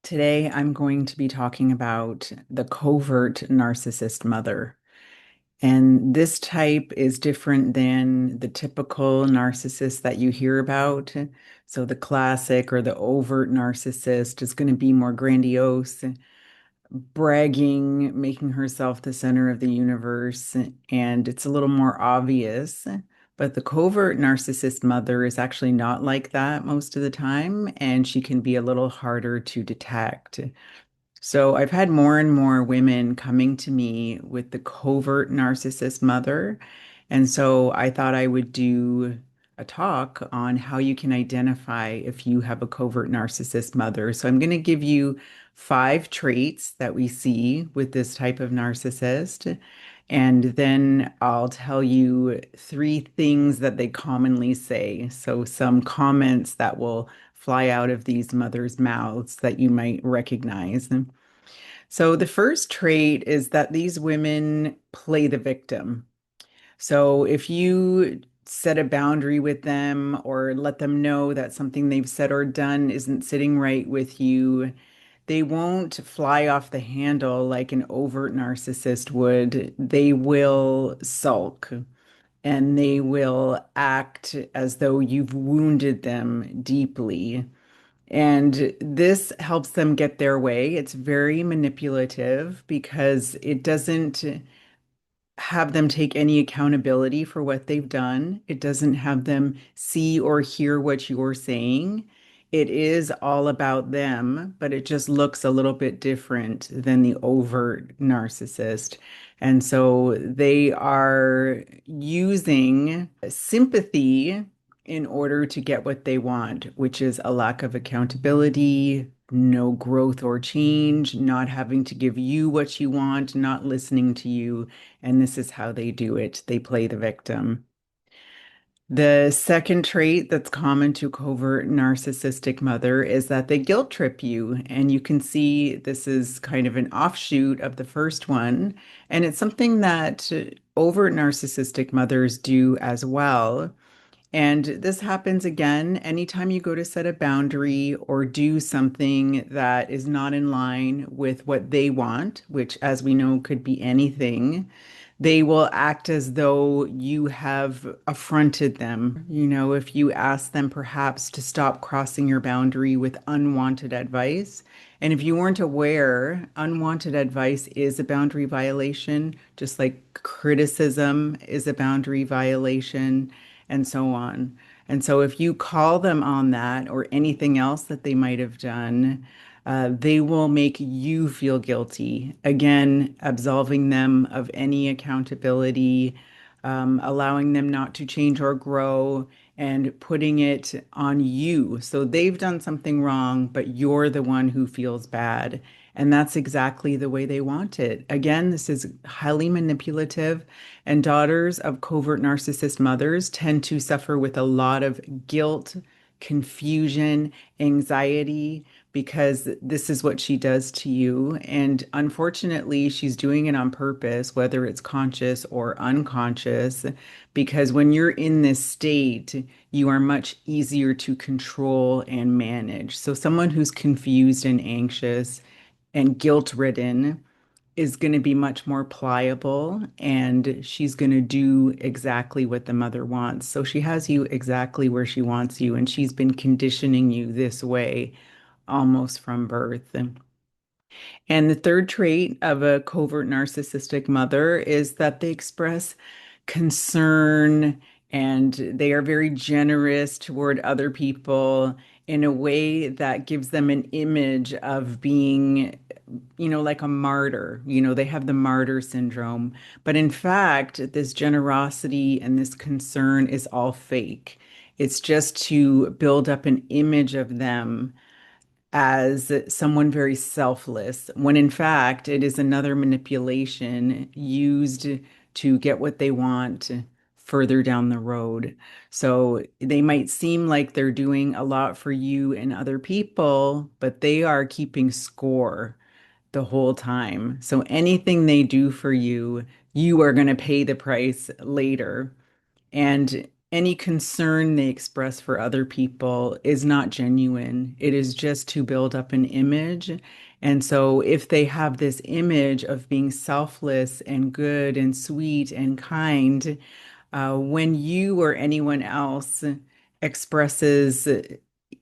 Today, I'm going to be talking about the covert narcissist mother. And this type is different than the typical narcissist that you hear about. So, the classic or the overt narcissist is going to be more grandiose, bragging, making herself the center of the universe, and it's a little more obvious. But the covert narcissist mother is actually not like that most of the time, and she can be a little harder to detect. So I've had more and more women coming to me with the covert narcissist mother. And so I thought I would do a talk on how you can identify if you have a covert narcissist mother. So I'm going to give you 5 traits that we see with this type of narcissist. And then I'll tell you 3 things that they commonly say. So some comments that will fly out of these mothers' mouths that you might recognize. So the first trait is that these women play the victim. So if you set a boundary with them or let them know that something they've said or done isn't sitting right with you, they won't fly off the handle like an overt narcissist would. They will sulk and they will act as though you've wounded them deeply. And this helps them get their way. It's very manipulative because it doesn't have them take any accountability for what they've done. It doesn't have them see or hear what you're saying. It is all about them, but it just looks a little bit different than the overt narcissist. And so they are using sympathy in order to get what they want, which is a lack of accountability, no growth or change, not having to give you what you want, not listening to you. And this is how they do it. They play the victim. The second trait that's common to covert narcissistic mother is that they guilt trip you. And you can see this is kind of an offshoot of the first one. And it's something that overt narcissistic mothers do as well. And this happens again anytime you go to set a boundary or do something that is not in line with what they want, which, as we know, could be anything. They will act as though you have affronted them. You know, if you ask them perhaps to stop crossing your boundary with unwanted advice. And if you weren't aware, unwanted advice is a boundary violation, just like criticism is a boundary violation, and so on. And so if you call them on that or anything else that they might have done, they will make you feel guilty. Again, absolving them of any accountability, allowing them not to change or grow, and putting it on you. So they've done something wrong, but you're the one who feels bad. And that's exactly the way they want it. Again, this is highly manipulative, and daughters of covert narcissist mothers tend to suffer with a lot of guilt, confusion, anxiety, because this is what she does to you. And unfortunately, she's doing it on purpose, whether it's conscious or unconscious, because when you're in this state, you are much easier to control and manage. So, someone who's confused and anxious and guilt-ridden is going to be much more pliable, and she's going to do exactly what the mother wants. So she has you exactly where she wants you, and she's been conditioning you this way almost from birth. And the third trait of a covert narcissistic mother is that they express concern and they are very generous toward other people in a way that gives them an image of being, like a martyr. They have the martyr syndrome. But in fact, this generosity and this concern is all fake. It's just to build up an image of them as someone very selfless, when in fact it is another manipulation used to get what they want further down the road. So they might seem like they're doing a lot for you and other people, but they are keeping score the whole time. So anything they do for you, you are going to pay the price later. And any concern they express for other people is not genuine. It is just to build up an image. And so, if they have this image of being selfless and good and sweet and kind, when you or anyone else expresses,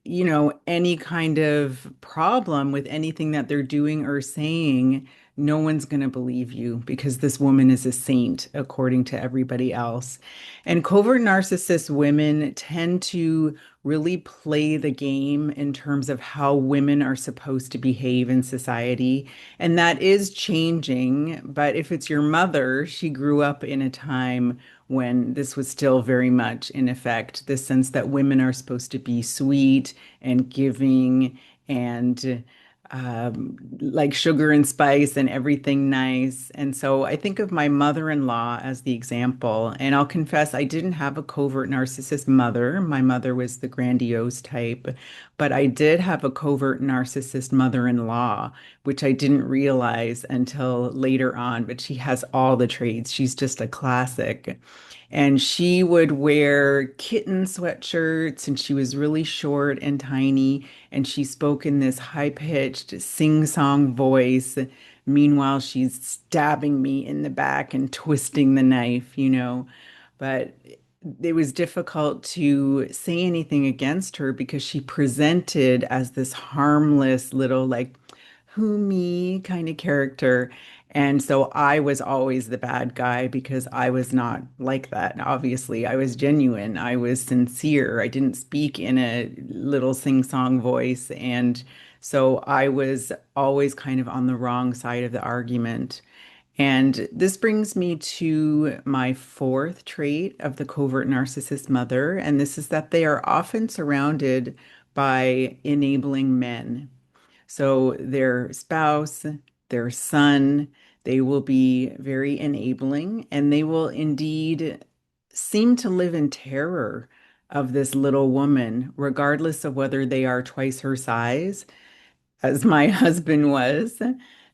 any kind of problem with anything that they're doing or saying, no one's going to believe you because this woman is a saint, according to everybody else. And covert narcissist women tend to really play the game in terms of how women are supposed to behave in society. And that is changing. But if it's your mother, she grew up in a time when this was still very much in effect, this sense that women are supposed to be sweet and giving and like sugar and spice and everything nice. And so I think of my mother-in-law as the example. And I'll confess, I didn't have a covert narcissist mother. My mother was the grandiose type, but I did have a covert narcissist mother-in-law, which I didn't realize until later on. But she has all the traits. She's just a classic. And she would wear kitten sweatshirts, and she was really short and tiny, and she spoke in this high-pitched sing-song voice. Meanwhile, she's stabbing me in the back and twisting the knife. But it was difficult to say anything against her because she presented as this harmless little, like, who me kind of character. And so I was always the bad guy because I was not like that. Obviously, I was genuine. I was sincere. I didn't speak in a little sing-song voice. And so I was always kind of on the wrong side of the argument. And this brings me to my fourth trait of the covert narcissist mother. And this is that they are often surrounded by enabling men. So their spouse, their son, they will be very enabling and they will indeed seem to live in terror of this little woman, regardless of whether they are twice her size as my husband was.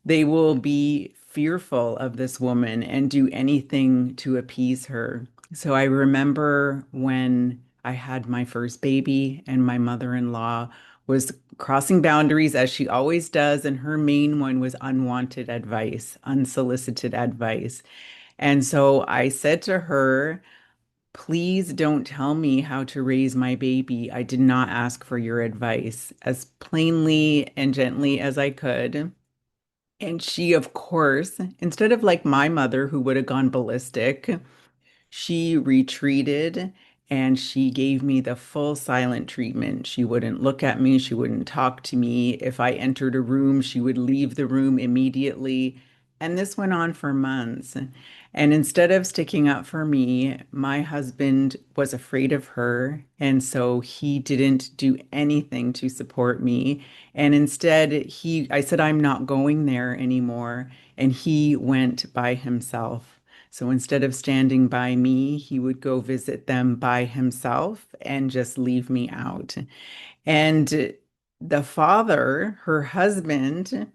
They will be fearful of this woman and do anything to appease her. So I remember when I had my first baby and my mother-in-law was crossing boundaries as she always does, and her main one was unwanted advice, unsolicited advice. And so I said to her, please don't tell me how to raise my baby. I did not ask for your advice, as plainly and gently as I could. And she, of course, instead of like my mother, who would have gone ballistic, she retreated and she gave me the full silent treatment. She wouldn't look at me, she wouldn't talk to me. If I entered a room, she would leave the room immediately. And this went on for months. And instead of sticking up for me, my husband was afraid of her. And so he didn't do anything to support me. And instead, I said, I'm not going there anymore. And he went by himself. So instead of standing by me, he would go visit them by himself and just leave me out. And the father, her husband,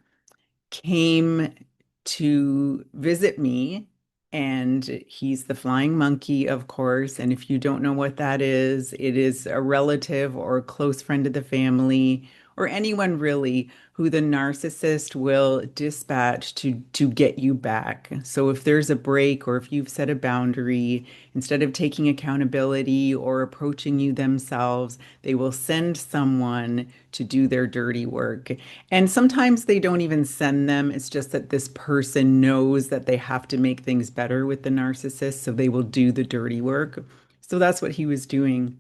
came to visit me. And he's the flying monkey, of course. And if you don't know what that is, it is a relative or a close friend of the family or anyone really who the narcissist will dispatch to get you back. So if there's a break or if you've set a boundary, instead of taking accountability or approaching you themselves, they will send someone to do their dirty work. And sometimes they don't even send them. It's just that this person knows that they have to make things better with the narcissist, so they will do the dirty work. So that's what he was doing.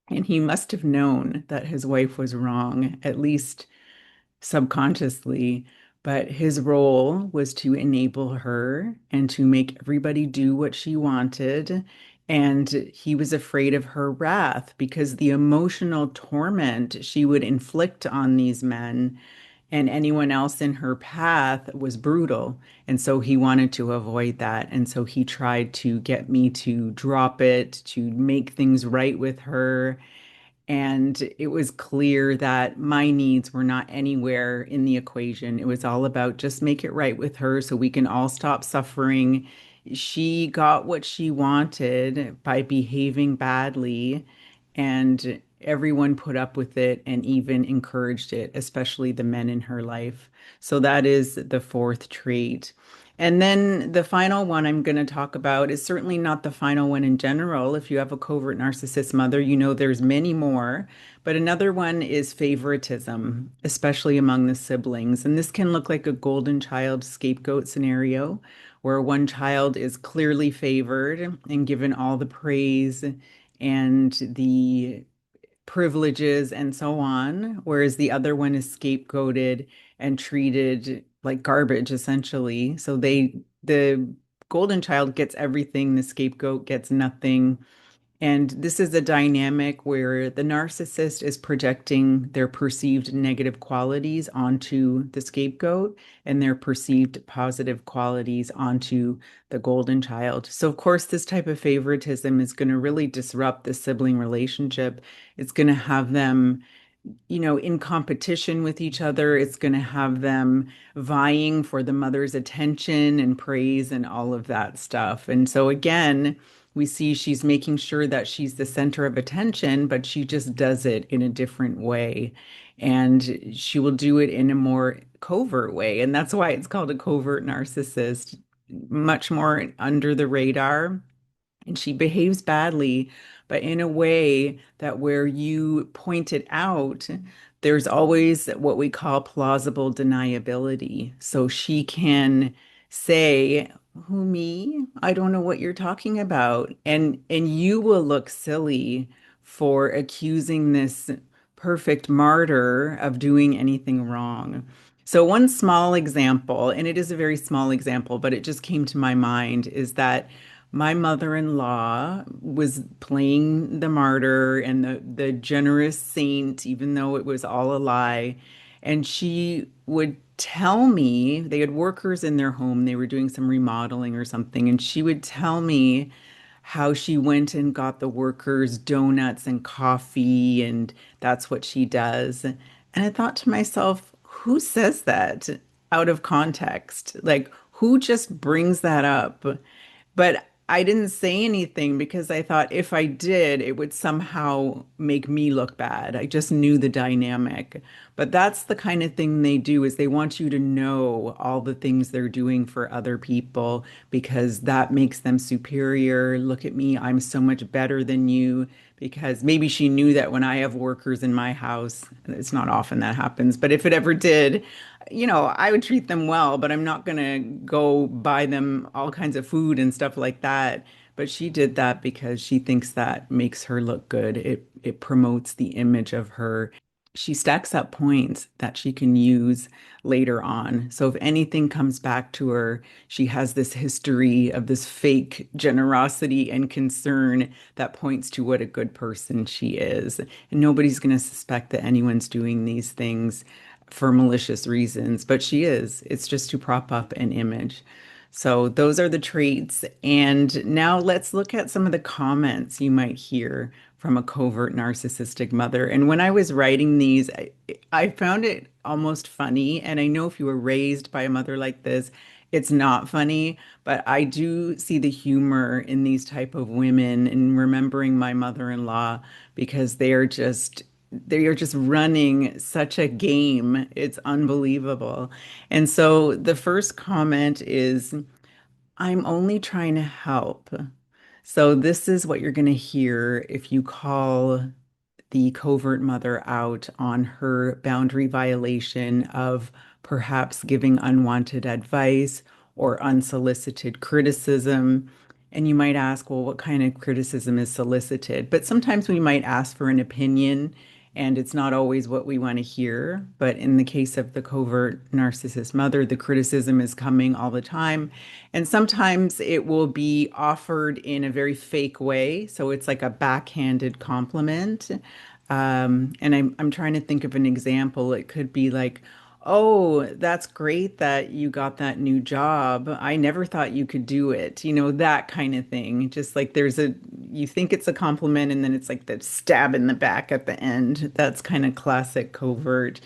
And he must have known that his wife was wrong, at least subconsciously. But his role was to enable her and to make everybody do what she wanted. And he was afraid of her wrath because the emotional torment she would inflict on these men and anyone else in her path was brutal. And so he wanted to avoid that. And so he tried to get me to drop it, to make things right with her. And it was clear that my needs were not anywhere in the equation. It was all about just make it right with her so we can all stop suffering. She got what she wanted by behaving badly, and everyone put up with it and even encouraged it, especially the men in her life. So that is the fourth trait. And then the final one I'm going to talk about is certainly not the final one in general. If you have a covert narcissist mother, you know there's many more. But another one is favoritism, especially among the siblings. And this can look like a golden child scapegoat scenario where one child is clearly favored and given all the praise and the privileges and so on, whereas the other one is scapegoated and treated like garbage, essentially. So the golden child gets everything, the scapegoat gets nothing. And this is a dynamic where the narcissist is projecting their perceived negative qualities onto the scapegoat and their perceived positive qualities onto the golden child. So, of course, this type of favoritism is going to really disrupt the sibling relationship. It's going to have them in competition with each other. It's going to have them vying for the mother's attention and praise and all of that stuff. And so, again, we see she's making sure that she's the center of attention, but she just does it in a different way. And she will do it in a more covert way. And that's why it's called a covert narcissist, much more under the radar, and she behaves badly, but in a way that where you point it out, there's always what we call plausible deniability. So she can say, "Who, me? I don't know what you're talking about." And you will look silly for accusing this perfect martyr of doing anything wrong. So one small example, and it is a very small example, but it just came to my mind, is that my mother-in-law was playing the martyr and the generous saint, even though it was all a lie. And she would tell me, they had workers in their home, they were doing some remodeling or something, and she would tell me how she went and got the workers donuts and coffee, and that's what she does. And I thought to myself, who says that out of context? Like, who just brings that up? But I didn't say anything because I thought if I did, it would somehow make me look bad. I just knew the dynamic. But that's the kind of thing they do is they want you to know all the things they're doing for other people because that makes them superior. Look at me, I'm so much better than you. Because maybe she knew that when I have workers in my house, it's not often that happens, but if it ever did, I would treat them well, but I'm not going to go buy them all kinds of food and stuff like that. But she did that because she thinks that makes her look good. It promotes the image of her. She stacks up points that she can use later on. So if anything comes back to her, she has this history of this fake generosity and concern that points to what a good person she is. And nobody's going to suspect that anyone's doing these things for malicious reasons, but she is. It's just to prop up an image. So those are the traits. And now let's look at some of the comments you might hear from a covert narcissistic mother. And when I was writing these, I found it almost funny. And I know if you were raised by a mother like this, it's not funny, but I do see the humor in these type of women and remembering my mother-in-law because they are just running such a game. It's unbelievable. And so the first comment is, I'm only trying to help. So this is what you're going to hear if you call the covert mother out on her boundary violation of perhaps giving unwanted advice or unsolicited criticism. And you might ask, well, what kind of criticism is solicited? But sometimes we might ask for an opinion, and it's not always what we want to hear. But in the case of the covert narcissist mother, the criticism is coming all the time. And sometimes it will be offered in a very fake way. So it's like a backhanded compliment. And I'm trying to think of an example. It could be like, "Oh, that's great that you got that new job. I never thought you could do it." That kind of thing. Just like you think it's a compliment and then it's like the stab in the back at the end. That's kind of classic covert.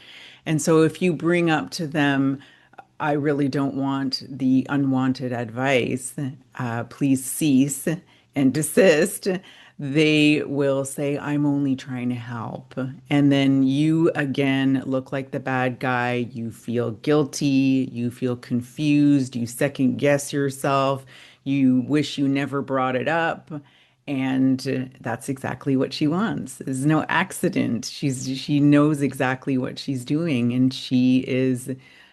And so if you bring up to them, I really don't want the unwanted advice. Please cease and desist. They will say, I'm only trying to help. And then you again look like the bad guy. You feel guilty. You feel confused. You second guess yourself. You wish you never brought it up. And that's exactly what she wants. There's no accident. She knows exactly what she's doing, and she is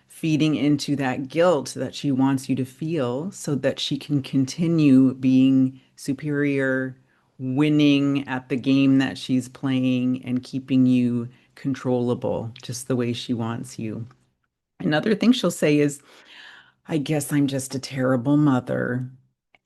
feeding into that guilt that she wants you to feel so that she can continue being superior, winning at the game that she's playing, and keeping you controllable just the way she wants you. Another thing she'll say is, I guess I'm just a terrible mother.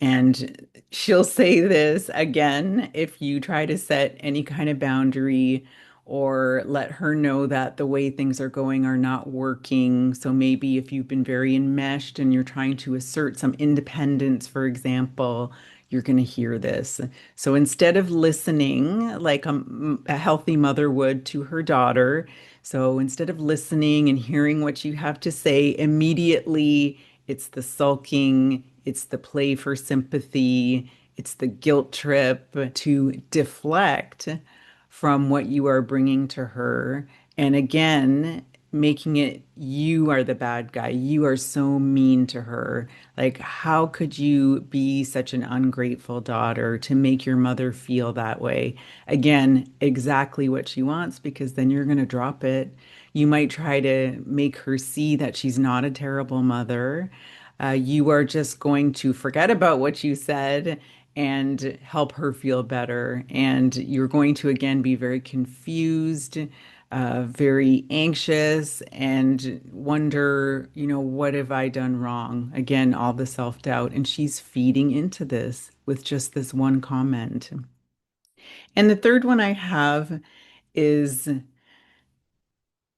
And she'll say this again if you try to set any kind of boundary or let her know that the way things are going are not working. So maybe if you've been very enmeshed and you're trying to assert some independence, for example, you're going to hear this. So instead of listening like a healthy mother would to her daughter, so instead of listening and hearing what you have to say immediately, it's the sulking, it's the play for sympathy, it's the guilt trip to deflect from what you are bringing to her. And again, making it you are the bad guy. You are so mean to her. Like, how could you be such an ungrateful daughter to make your mother feel that way? Again, exactly what she wants, because then you're going to drop it. You might try to make her see that she's not a terrible mother. You are just going to forget about what you said and help her feel better. And you're going to again be very confused, very anxious, and wonder, what have I done wrong? Again, all the self-doubt. And she's feeding into this with just this one comment. And the third one I have is,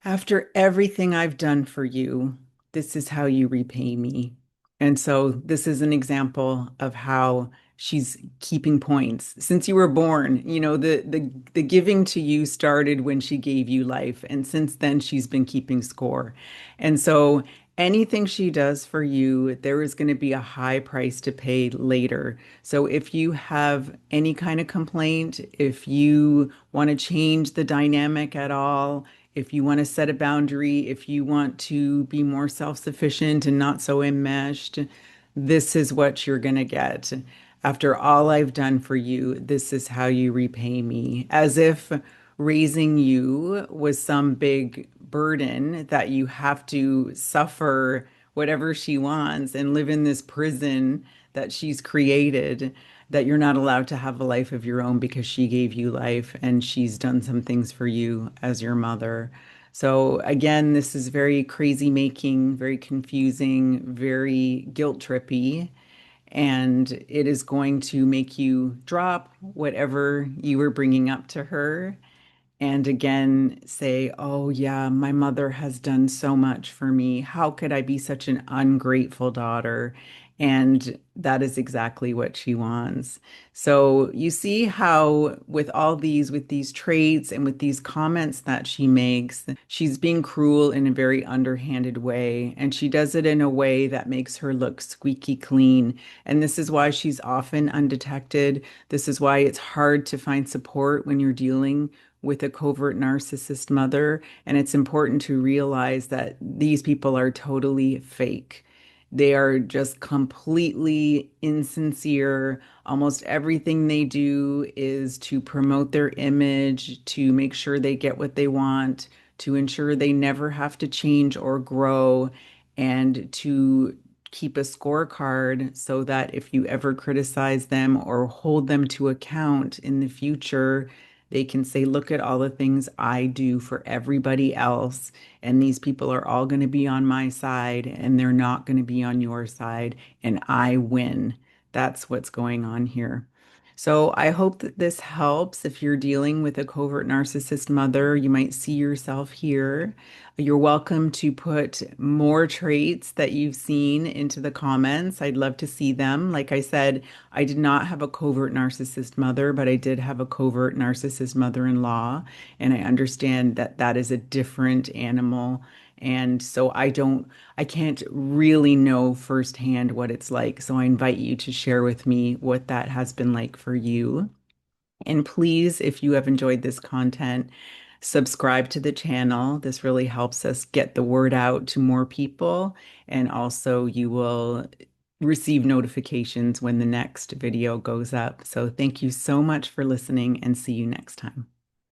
after everything I've done for you, this is how you repay me. And so this is an example of how she's keeping points. Since you were born, the giving to you started when she gave you life, and since then she's been keeping score. And so anything she does for you, there is going to be a high price to pay later. So if you have any kind of complaint, if you want to change the dynamic at all, if you want to set a boundary, if you want to be more self-sufficient and not so enmeshed, this is what you're going to get. After all I've done for you, this is how you repay me. As if raising you was some big burden that you have to suffer whatever she wants and live in this prison that she's created, that you're not allowed to have a life of your own because she gave you life and she's done some things for you as your mother. So again, this is very crazy making, very confusing, very guilt trippy, and it is going to make you drop whatever you were bringing up to her and again say, oh, yeah, my mother has done so much for me. How could I be such an ungrateful daughter? And that is exactly what she wants. So you see how with these traits and with these comments that she makes, she's being cruel in a very underhanded way. And she does it in a way that makes her look squeaky clean. And this is why she's often undetected. This is why it's hard to find support when you're dealing with a covert narcissist mother. And it's important to realize that these people are totally fake. They are just completely insincere. Almost everything they do is to promote their image, to make sure they get what they want, to ensure they never have to change or grow, and to keep a scorecard so that if you ever criticize them or hold them to account in the future, they can say, look at all the things I do for everybody else, and these people are all going to be on my side, and they're not going to be on your side, and I win. That's what's going on here. So I hope that this helps. If you're dealing with a covert narcissist mother, you might see yourself here. You're welcome to put more traits that you've seen into the comments. I'd love to see them. Like I said, I did not have a covert narcissist mother, but I did have a covert narcissist mother-in-law, and I understand that that is a different animal. And so I can't really know firsthand what it's like. So I invite you to share with me what that has been like for you. And please, if you have enjoyed this content, subscribe to the channel. This really helps us get the word out to more people. And also, you will receive notifications when the next video goes up. So, thank you so much for listening and see you next time.